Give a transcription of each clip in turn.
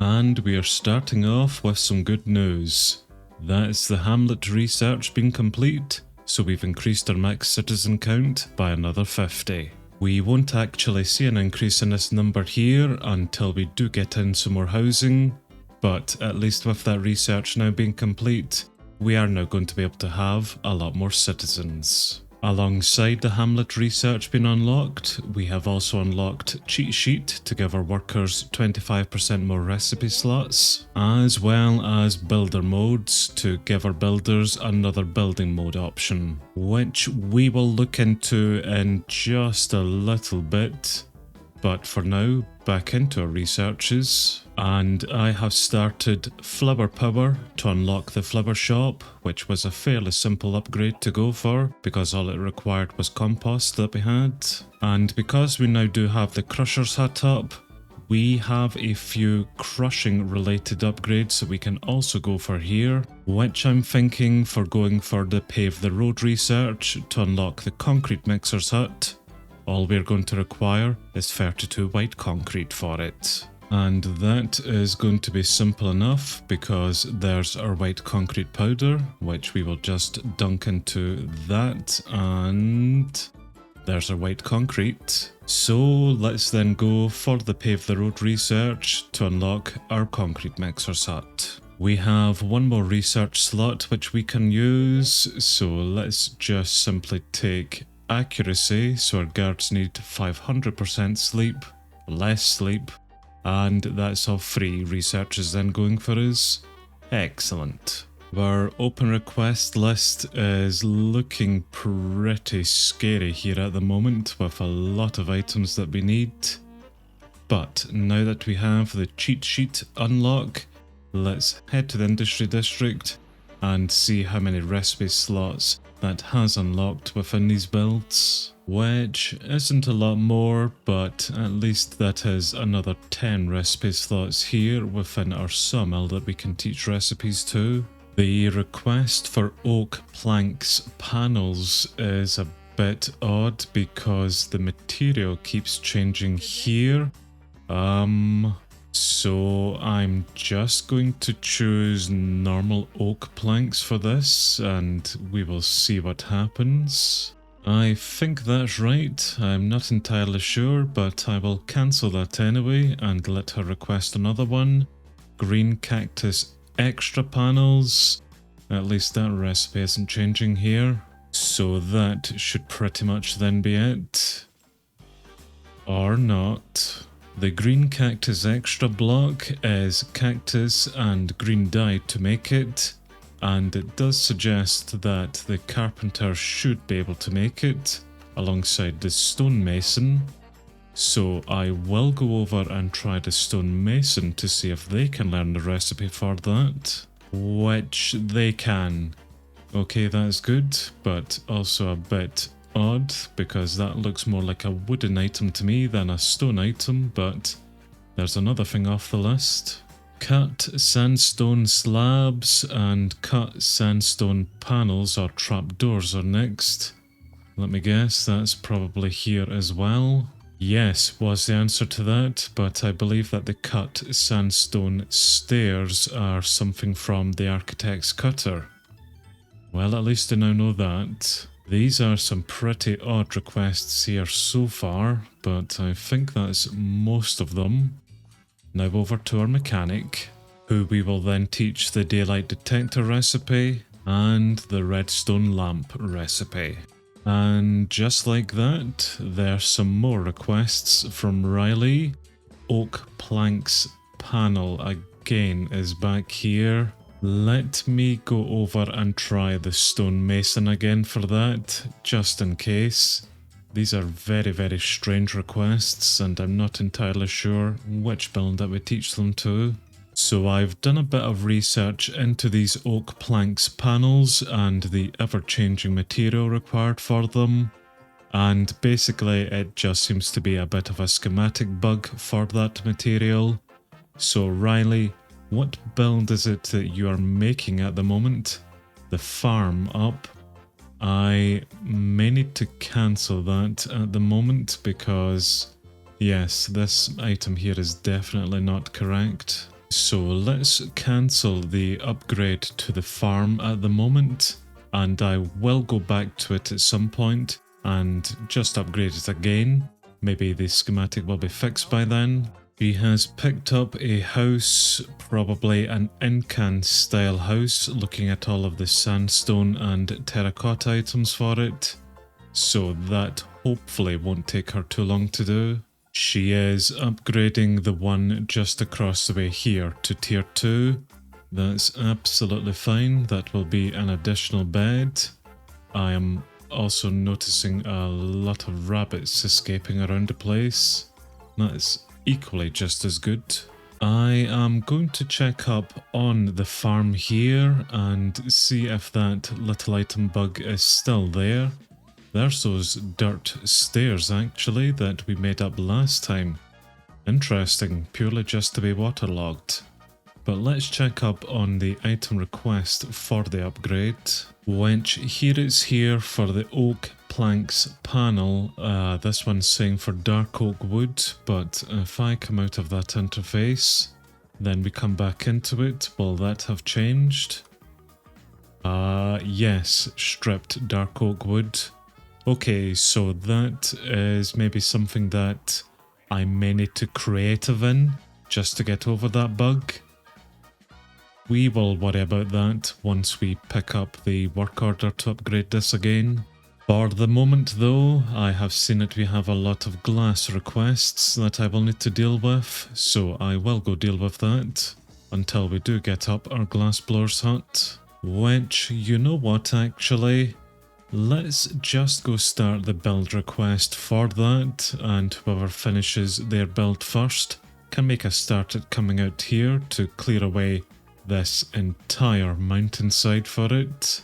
And we are starting off with some good news. That's the Hamlet research being complete, so we've increased our max citizen count by another 50. We won't actually see an increase in this number here until we do get in some more housing, but at least with that research now being complete, we are now going to be able to have a lot more citizens. Alongside the Hamlet research being unlocked, we have also unlocked Cheat Sheet to give our workers 25% more recipe slots, as well as builder modes to give our builders another building mode option, which we will look into in just a little bit. But for now, back into our researches, and I have started Flower Power to unlock the flower shop, which was a fairly simple upgrade to go for because all it required was compost that we had. And because we now do have the crusher's hut up, we have a few crushing related upgrades that we can also go for here, which I'm thinking for going for the pave the road research to unlock the concrete mixer's hut. All we're going to require is 32 white concrete for it. And that is going to be simple enough because there's our white concrete powder, which we will just dunk into that, and there's our white concrete. So let's then go for the pave the road research to unlock our concrete mixer's hut. We have one more research slot which we can use, so let's just simply take accuracy, so our guards need 500% sleep, less sleep, and that's all free. Research is then going for us. Excellent. Our open request list is looking pretty scary here at the moment with a lot of items that we need. But now that we have the cheat sheet unlock, let's head to the industry district and see how many recipe slots that has unlocked within these builds, which isn't a lot more, but at least that is another 10 recipe slots here within our sawmill that we can teach recipes to. The request for oak planks panels is a bit odd because the material keeps changing here. So I'm just going to choose normal oak planks for this and we will see what happens. I think that's right, I'm not entirely sure, but I will cancel that anyway and let her request another one. Green cactus extra panels, at least that recipe isn't changing here. So that should pretty much then be it. Or not. The green cactus extra block is cactus and green dye to make it, and it does suggest that the carpenter should be able to make it alongside the stonemason. So I will go over and try the stonemason to see if they can learn the recipe for that, which they can. Okay, that's good, but also a bit odd because that looks more like a wooden item to me than a stone item, but there's another thing off the list. Cut sandstone slabs and cut sandstone panels or trapdoors are next. Let me guess, that's probably here as well. Yes was the answer to that, but I believe that the cut sandstone stairs are something from the architect's cutter. Well, at least I now know that. These are some pretty odd requests here so far, but I think that's most of them. Now over to our mechanic, who we will then teach the daylight detector recipe and the redstone lamp recipe. And just like that, there's some more requests from Riley. Oak planks panel again is back here. Let me go over and try the stonemason again for that, just in case. These are very, very strange requests, and I'm not entirely sure which build that we teach them to. So I've done a bit of research into these oak planks panels and the ever-changing material required for them. And basically it just seems to be a bit of a schematic bug for that material. So Riley, what build is it that you are making at the moment? The farm up. I may need to cancel that at the moment because, yes, this item here is definitely not correct. So let's cancel the upgrade to the farm at the moment, and I will go back to it at some point and just upgrade it again. Maybe the schematic will be fixed by then. He has picked up a house, probably an Incan style house, looking at all of the sandstone and terracotta items for it. So that hopefully won't take her too long to do. She is upgrading the one just across the way here to tier 2. That's absolutely fine. That will be an additional bed. I am also noticing a lot of rabbits escaping around the place. That's equally just as good. I am going to check up on the farm here and see if that little item bug is still there. There's those dirt stairs actually that we made up last time. Interesting, purely just to be waterlogged. But let's check up on the item request for the upgrade. Which here it's here for the oak planks panel. This one's saying for dark oak wood, but if I come out of that interface, then we come back into it, will that have changed? Yes, stripped dark oak wood. Okay, so that is maybe something that I may need to creative in, just to get over that bug. We will worry about that once we pick up the work order to upgrade this again. For the moment though, I have seen that we have a lot of glass requests that I will need to deal with, so I will go deal with that until we do get up our glassblower's hut. Which, you know what actually, let's just go start the build request for that, and whoever finishes their build first can make a start at coming out here to clear away this entire mountainside for it.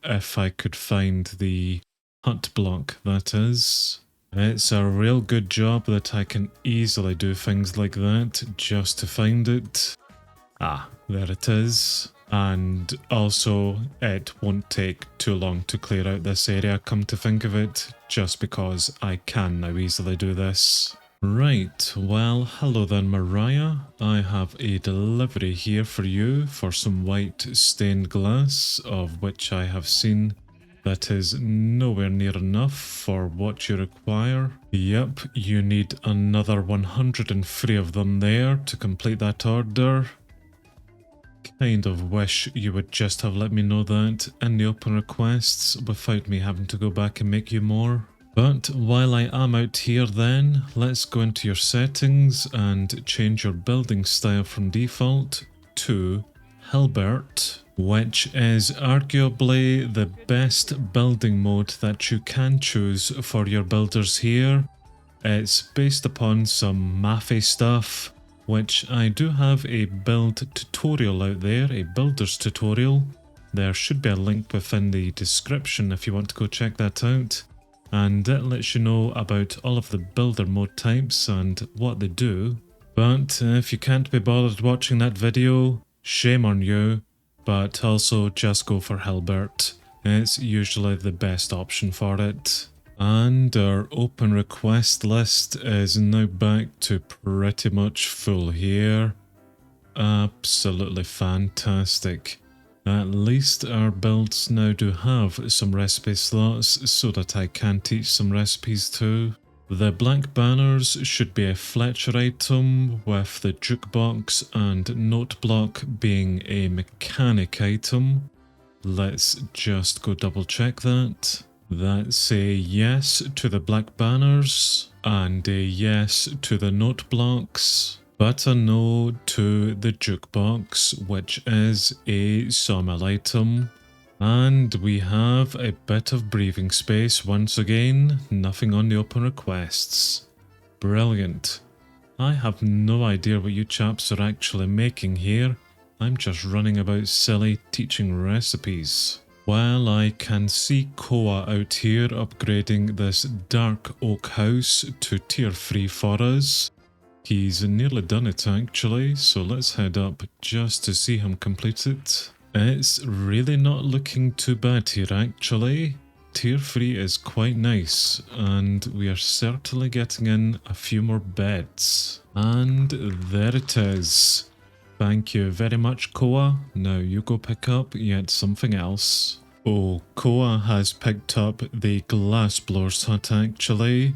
If I could find the hut block, that is. It's a real good job that I can easily do things like that just to find it. Ah, there it is. And also, it won't take too long to clear out this area, come to think of it, just because I can now easily do this. Right, well, hello then Mariah. I have a delivery here for you for some white stained glass, of which I have seen that is nowhere near enough for what you require. Yep, you need another 103 of them there to complete that order. Kind of wish you would just have let me know that in the open requests without me having to go back and make you more. But while I am out here then, let's go into your settings and change your building style from default to Hilbert, which is arguably the best building mode that you can choose for your builders here. It's based upon some mathy stuff, which I do have a build tutorial out there, a builder's tutorial. There should be a link within the description if you want to go check that out. And it lets you know about all of the builder mode types and what they do. But if you can't be bothered watching that video, shame on you, but also just go for Hilbert. It's usually the best option for it. And our open request list is now back to pretty much full here. Absolutely fantastic. At least our builds now do have some recipe slots so that I can teach some recipes too. The black banners should be a Fletcher item, with the jukebox and note block being a mechanic item. Let's just go double check that. That's a yes to the black banners and a yes to the note blocks. But a no to the jukebox, which is a sawmill item. And we have a bit of breathing space once again, nothing on the open requests. Brilliant. I have no idea what you chaps are actually making here. I'm just running about silly teaching recipes. Well, I can see Koa out here upgrading this dark oak house to tier 3 for us. He's nearly done it actually, so let's head up just to see him complete it. It's really not looking too bad here actually. Tier 3 is quite nice, and we are certainly getting in a few more beds. And there it is. Thank you very much, Koa. Now you go pick up yet something else. Oh, Koa has picked up the glassblower's hut actually.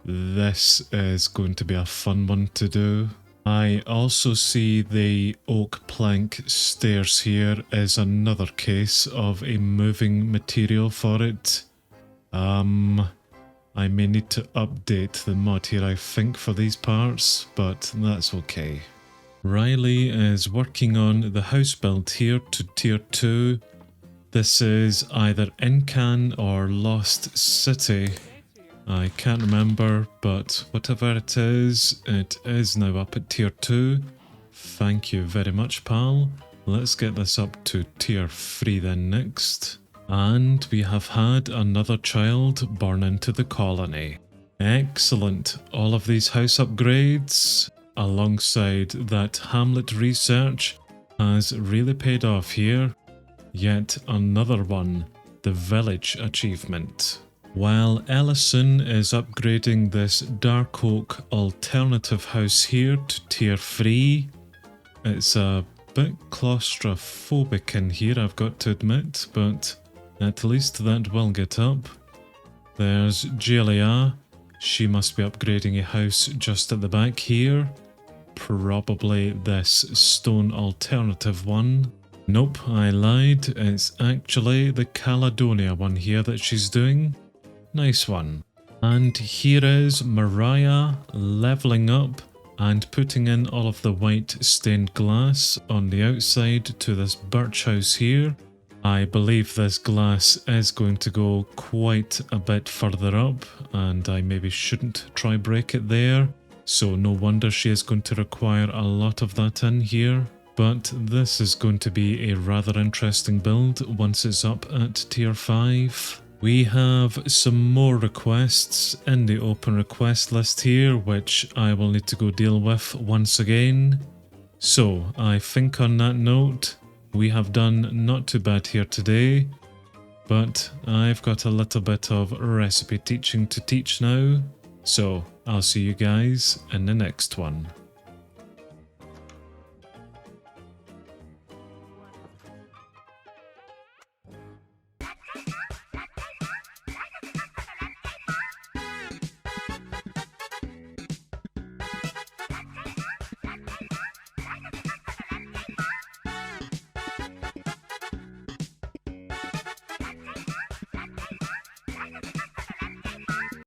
This is going to be a fun one to do. I also see the oak plank stairs here is another case of a moving material for it. I may need to update the mod here I think for these parts, but that's okay. Riley is working on the house build here to tier 2. This is either Incan or Lost City. I can't remember, but whatever it is now up at tier 2. Thank you very much, pal. Let's get this up to tier 3 then next. And we have had another child born into the colony. Excellent. All of these house upgrades, alongside that Hamlet research, has really paid off here. Yet another one, the village achievement. While Ellison is upgrading this dark oak alternative house here to tier 3, it's a bit claustrophobic in here, I've got to admit, but at least that will get up. There's Julia. She must be upgrading a house just at the back here. Probably this stone alternative one. Nope, I lied. It's actually the Caledonia one here that she's doing. Nice one. And here is Mariah leveling up and putting in all of the white stained glass on the outside to this birch house here. I believe this glass is going to go quite a bit further up, and I maybe shouldn't try break it there. So no wonder she is going to require a lot of that in here. But this is going to be a rather interesting build once it's up at tier 5. We have some more requests in the open request list here, which I will need to go deal with once again. So I think on that note, we have done not too bad here today, but I've got a little bit of recipe teaching to teach now. So I'll see you guys in the next one.